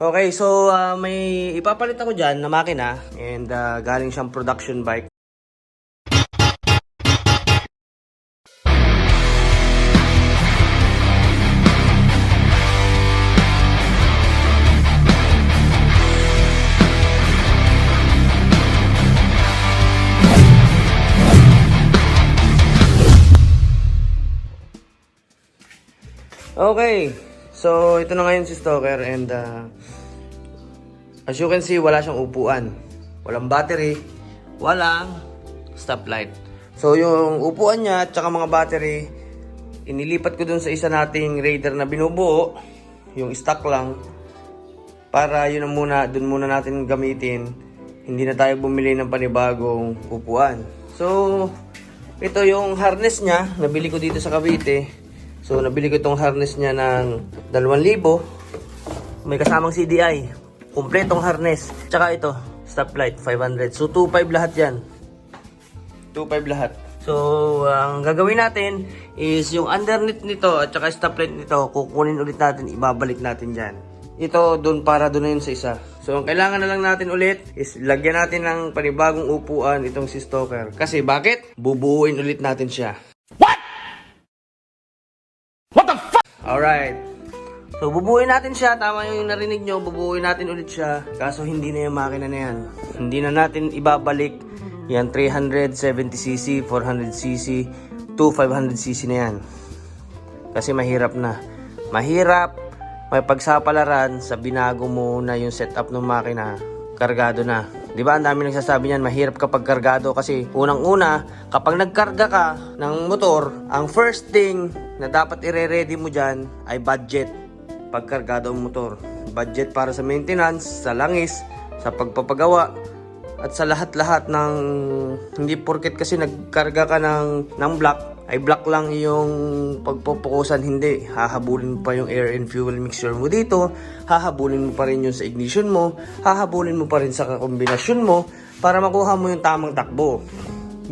Okay, so may ipapalit ako dyan na makina and galing siyang production bike. Okay, so ito na ngayon si Stoker and as you can see, wala siyang upuan. Walang battery, walang stoplight. So yung upuan niya at saka mga battery, inilipat ko dun sa isa nating Raider na binubuo, yung stock lang, para yun ang muna, dun muna natin gamitin. Hindi na tayo bumili ng panibagong upuan. So, ito yung harness niya, nabili ko dito sa Cavite. So, nabili ko itong harness niya ng 2,000. May kasamang CDI. Kumpletong harness. Tsaka ito, stoplight, 500. So, 2,500 lahat yan. 2,500 lahat. So, ang gagawin natin is yung underneath nito at tsaka stoplight nito, kukunin ulit natin, ibabalik natin dyan. Ito, doon para doon na yun sa isa. So, ang kailangan na lang natin ulit is lagyan natin ng panibagong upuan itong si Stoker. Kasi bakit? Bubuuin ulit natin siya. Alright. So, bubuuin natin siya. Tama yung narinig nyo. Bubuuin natin ulit siya. Kaso, hindi na yung makina na yan. Hindi na natin ibabalik yan 370cc, 400cc, to 500cc na yan. Kasi mahirap na. Mahirap. May pagsapalaran sa binago mo na yung setup ng makina. Kargado na. Diba, ang dami nagsasabi niyan, mahirap kapag kargado kasi unang-una, kapag nagkarga ka ng motor, ang first thing na dapat ire-ready mo dyan ay budget. Pagkargado ang motor. Budget para sa maintenance, sa langis, sa pagpapagawa, at sa lahat-lahat ng, hindi porket kasi nagkarga ka ng block, ay block lang yung pagpupukusan, hindi. Hahabulin mo pa yung air and fuel mixture mo dito, hahabulin mo pa rin yung sa ignition mo, hahabulin mo pa rin sa kombinasyon mo para makuha mo yung tamang takbo.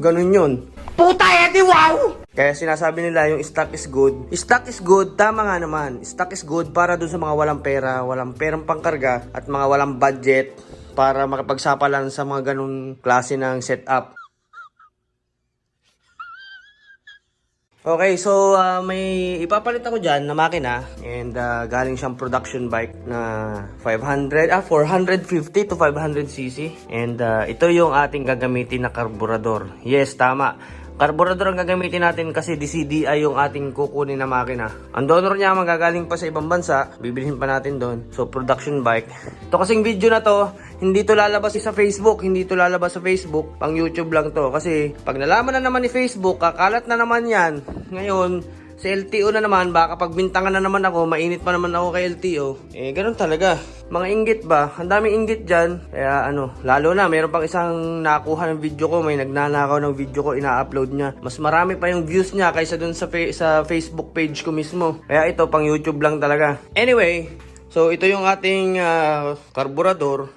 Ganun yun. Puta edi wow! Kaya sinasabi nila yung stock is good. Stock is good, tama nga naman. Stock is good para dun sa mga walang pera, walang perang pangkarga at mga walang budget para makapagsapalan sa mga ganun klase ng setup. Okay, so may ipapalit ako dyan na makina and galing siyang production bike na 450 to 500cc and ito yung ating gagamitin na karburador. Yes, tama. Karburador ang gagamitin natin kasi DCDI yung ating kukunin na makina. Ang donor niya magagaling pa sa ibang bansa, bibilhin pa natin doon. So, production bike. Ito kasing video na to, hindi to lalabas sa Facebook, pang YouTube lang to. Kasi pag nalaman na naman ni Facebook, kakalat na naman yan. Ngayon, sa LTO na naman, baka pagbintangan na naman ako, mainit pa naman ako kay LTO. Eh, ganun talaga. Mga inggit ba? Ang daming inggit dyan. Kaya lalo na, meron pang isang nakuha ng video ko, may nagnanakaw ng video ko, ina-upload niya. Mas marami pa yung views niya kaysa dun sa Facebook page ko mismo. Kaya ito, pang YouTube lang talaga. Anyway, so ito yung ating karburador.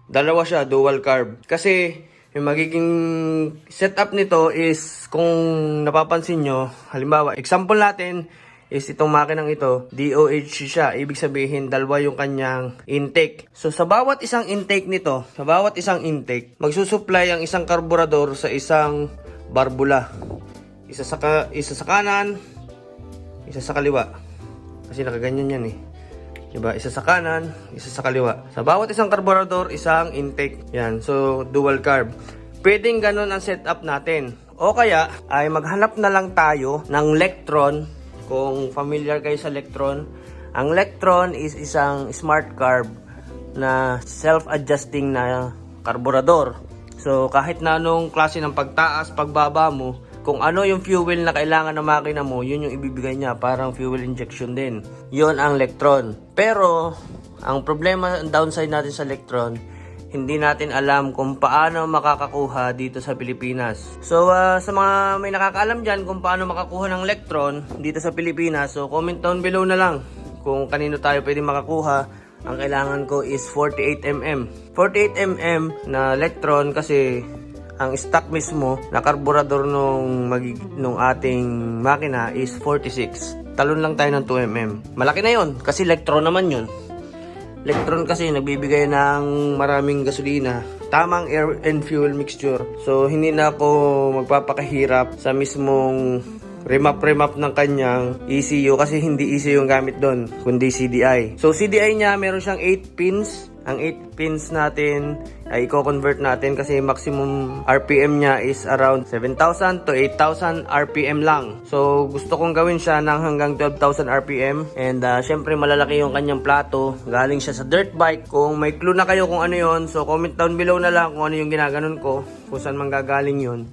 Dalawa siya, dual carb. Kasi, yung magiging setup nito is, kung napapansin nyo, halimbawa, example natin is itong makinang ito, DOHC siya. Ibig sabihin, dalawa yung kanyang intake. So, sa bawat isang intake nito, magsusupply ang isang karburador sa isang barbula. Isa sa kanan, isa sa kaliwa. Kasi nakaganyan yan eh. Diba? Isa sa kanan, isa sa kaliwa. Sa bawat isang karburador, isang intake. Yan. So, dual carb. Pwedeng ganun ang setup natin. O kaya, ay maghanap na lang tayo ng Lectron. Kung familiar kayo sa Lectron. Ang Lectron is isang smart carb na self-adjusting na karburador. So, kahit na anong klase ng pagtaas, pagbaba mo, kung ano yung fuel na kailangan ng makina mo, yun yung ibibigay niya. Parang fuel injection din. Yun ang Lectron. Pero, ang problema, ang downside natin sa Lectron, hindi natin alam kung paano makakakuha dito sa Pilipinas. So, sa mga may nakakaalam dyan kung paano makakuha ng Lectron dito sa Pilipinas, so comment down below na lang kung kanino tayo pwede makakuha. Ang kailangan ko is 48mm. 48mm na Lectron kasi ang stock mismo na karburador nung ating makina is 46. Talon lang tayo ng 2mm. Malaki na yun kasi Lectron naman yun. Electron kasi nagbibigay ng maraming gasolina. Tamang air and fuel mixture. So, hindi na ako magpapakahirap sa mismong remap ng kanyang ECU kasi hindi ECU yung gamit doon, kundi CDI. So, CDI niya, meron siyang 8 pins. Ang 8 pins natin ay i-convert natin kasi maximum RPM niya is around 7,000 to 8,000 RPM lang. So, gusto kong gawin siya ng hanggang 12,000 RPM. And syempre malalaki yung kanyang plato. Galing siya sa dirt bike. Kung may clue na kayo kung ano yon, so comment down below na lang kung ano yung ginaganon ko, kung saan manggagaling yun.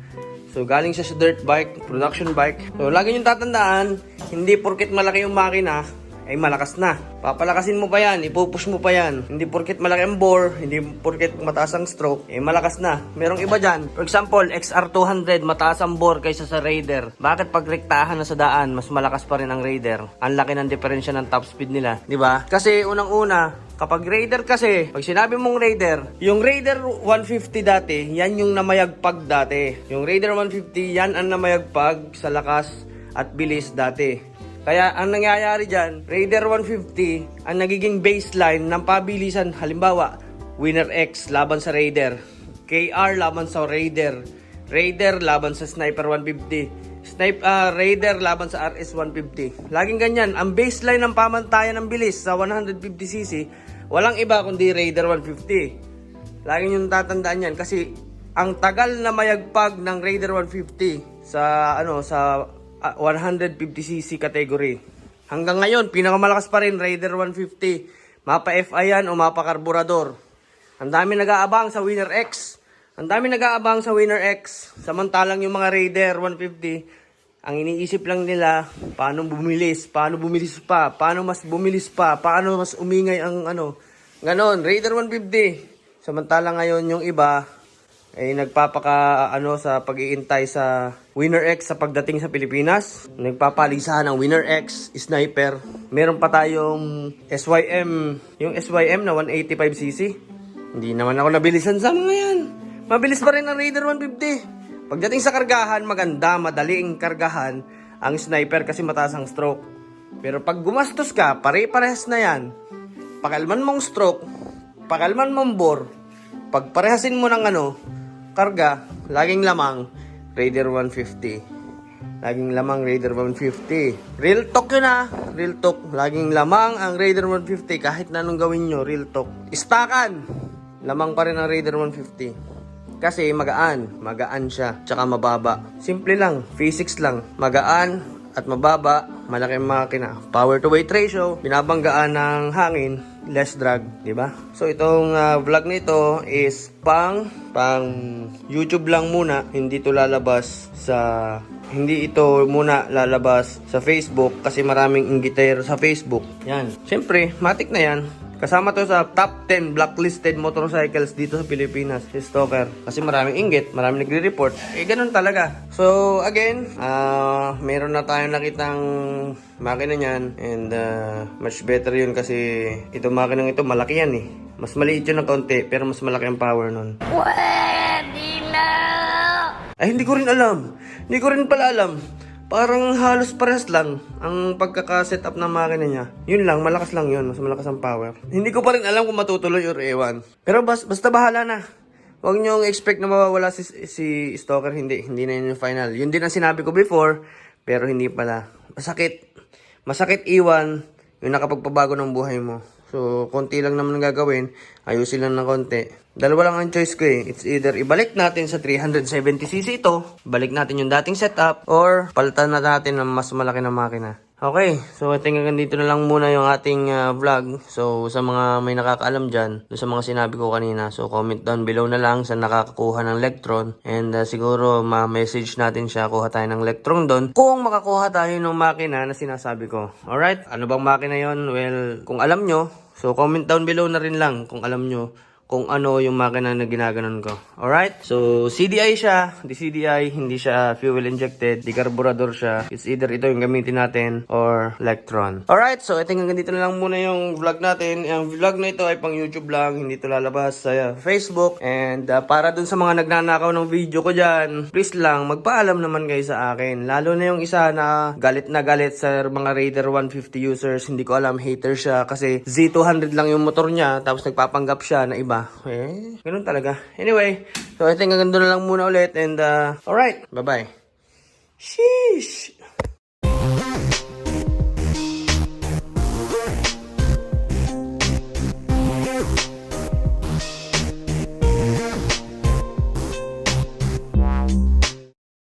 So, galing siya sa dirt bike, production bike. So, lagi niyong tatandaan, hindi porket malaki yung makina, ay malakas na. Papalakasin mo pa yan, ipupush mo pa yan. Hindi porket malaki ang bore, hindi porket mataas ang stroke, ay malakas na. Merong iba dyan. For example, XR200, mataas ang bore kaysa sa Raider. Bakit pag rektahan na sa daan, mas malakas pa rin ang Raider? Ang laki ng diferensya ng top speed nila, di ba? Kasi unang-una, kapag Raider kasi, pag sinabi mong Raider, yung Raider 150 dati, yan yung namayagpag dati. Yung Raider 150, yan ang namayagpag sa lakas at bilis dati. Kaya ang nangyayari dyan, Raider 150, ang nagiging baseline ng pabilisan, halimbawa, Winner X laban sa Raider, KR laban sa Raider, Raider laban sa Sniper 150, Raider laban sa RS 150. Laging ganyan, ang baseline ng pamantayan ng bilis sa 150cc, walang iba kundi Raider 150. Laging yung tatandaan yan kasi ang tagal na mayagpag ng Raider 150 sa 150cc category. Hanggang ngayon, pinakamalakas pa rin Raider 150. Mapa FI yan o mapa karburador. Ang dami nag-aabang sa Winner X. Ang dami nag-aabang sa Winner X. Samantalang yung mga Raider 150, ang iniisip lang nila, paano bumilis pa, paano mas bumilis pa, paano mas umingay ang ganon, Raider 150. Samantalang ngayon yung iba, ay nagpapaka sa pag-iintay sa Winner X sa pagdating sa Pilipinas. Nagpapalisahan ng Winner X, Sniper. Meron pa tayong SYM, yung SYM na 185cc. Hindi naman ako nabilisan sa mga yan. Mabilis pa rin ang Raider 150. Pagdating sa kargahan, maganda, madaling kargahan ang Sniper kasi mataas ang stroke. Pero pag gumastos ka, pare-parehas na yan. Pakalman mong stroke, pakalman mong bore, pagparehasin mo ng karga, laging lamang Raider 150. Laging lamang Raider 150. Real talk yun Real talk. Laging lamang ang Raider 150 kahit na anong gawin nyo. Real talk. Istakan. Lamang pa rin ang Raider 150. Kasi magaan. Magaan siya. Tsaka mababa. Simple lang. Physics lang. Magaan at mababa. Malaking makina. Power to weight ratio. Binabanggaan ng hangin. Less drag, di ba? So itong vlog nito is pang YouTube lang muna, hindi ito muna lalabas sa Facebook kasi maraming inggitero sa Facebook. Yan. Siyempre, matik na yan. Kasama to sa top 10 blacklisted motorcycles dito sa Pilipinas, si Stalker. Kasi maraming inggit, maraming nagre-report. Ganun talaga. So, again, meron na tayong nakitang makina niyan. And much better yun kasi itong makinang ito, malaki yan Mas maliit yun ng konti, pero mas malaki ang power nun. Pwede na! Ay, hindi ko rin alam. Hindi ko rin pala alam. Parang halos pares lang ang pagkaka-setup ng makina niya. Yun lang, malakas lang yun. Mas malakas ang power. Hindi ko pa rin alam kung matutuloy or ewan. Pero basta bahala na. Huwag niyong expect na mawawala si Stalker. Hindi na yun yung final. Yun din ang sinabi ko before, pero hindi pala. Masakit iwan yung nakapagpabago ng buhay mo. So, konti lang naman ang gagawin. Ayusin lang ng konti. Dalawa lang ang choice ko It's either ibalik natin sa 370cc ito, balik natin yung dating setup, or palitan na natin ng mas malaki na makina. Okay, so I think hanggang dito na lang muna yung ating vlog. So sa mga may nakakaalam dyan, sa mga sinabi ko kanina, so comment down below na lang sa nakakakuha ng Lectron. And siguro ma-message natin siya, kuha tayo ng Lectron doon kung makakuha tayo ng makina na sinasabi ko. Alright, ano bang makina yon? Well, kung alam nyo, so comment down below na rin lang kung alam nyo kung ano yung makina na ginaganon ko. Alright? So, CDI siya. Di CDI, hindi siya fuel injected. Di carburetor siya. It's either ito yung gamitin natin or Electron. Alright, so I think hanggang dito na lang muna yung vlog natin. Yung vlog na ito ay pang YouTube lang. Hindi ito lalabas sa Facebook. And para dun sa mga nagnanakaw ng video ko dyan, please lang, magpaalam naman kayo sa akin. Lalo na yung isa na galit sa mga Raider 150 users. Hindi ko alam, hater siya. Kasi Z200 lang yung motor niya. Tapos nagpapanggap siya na iba. Ganun talaga. Anyway, so I think hanggang doon na lang muna ulit. And alright, bye-bye. Sheesh!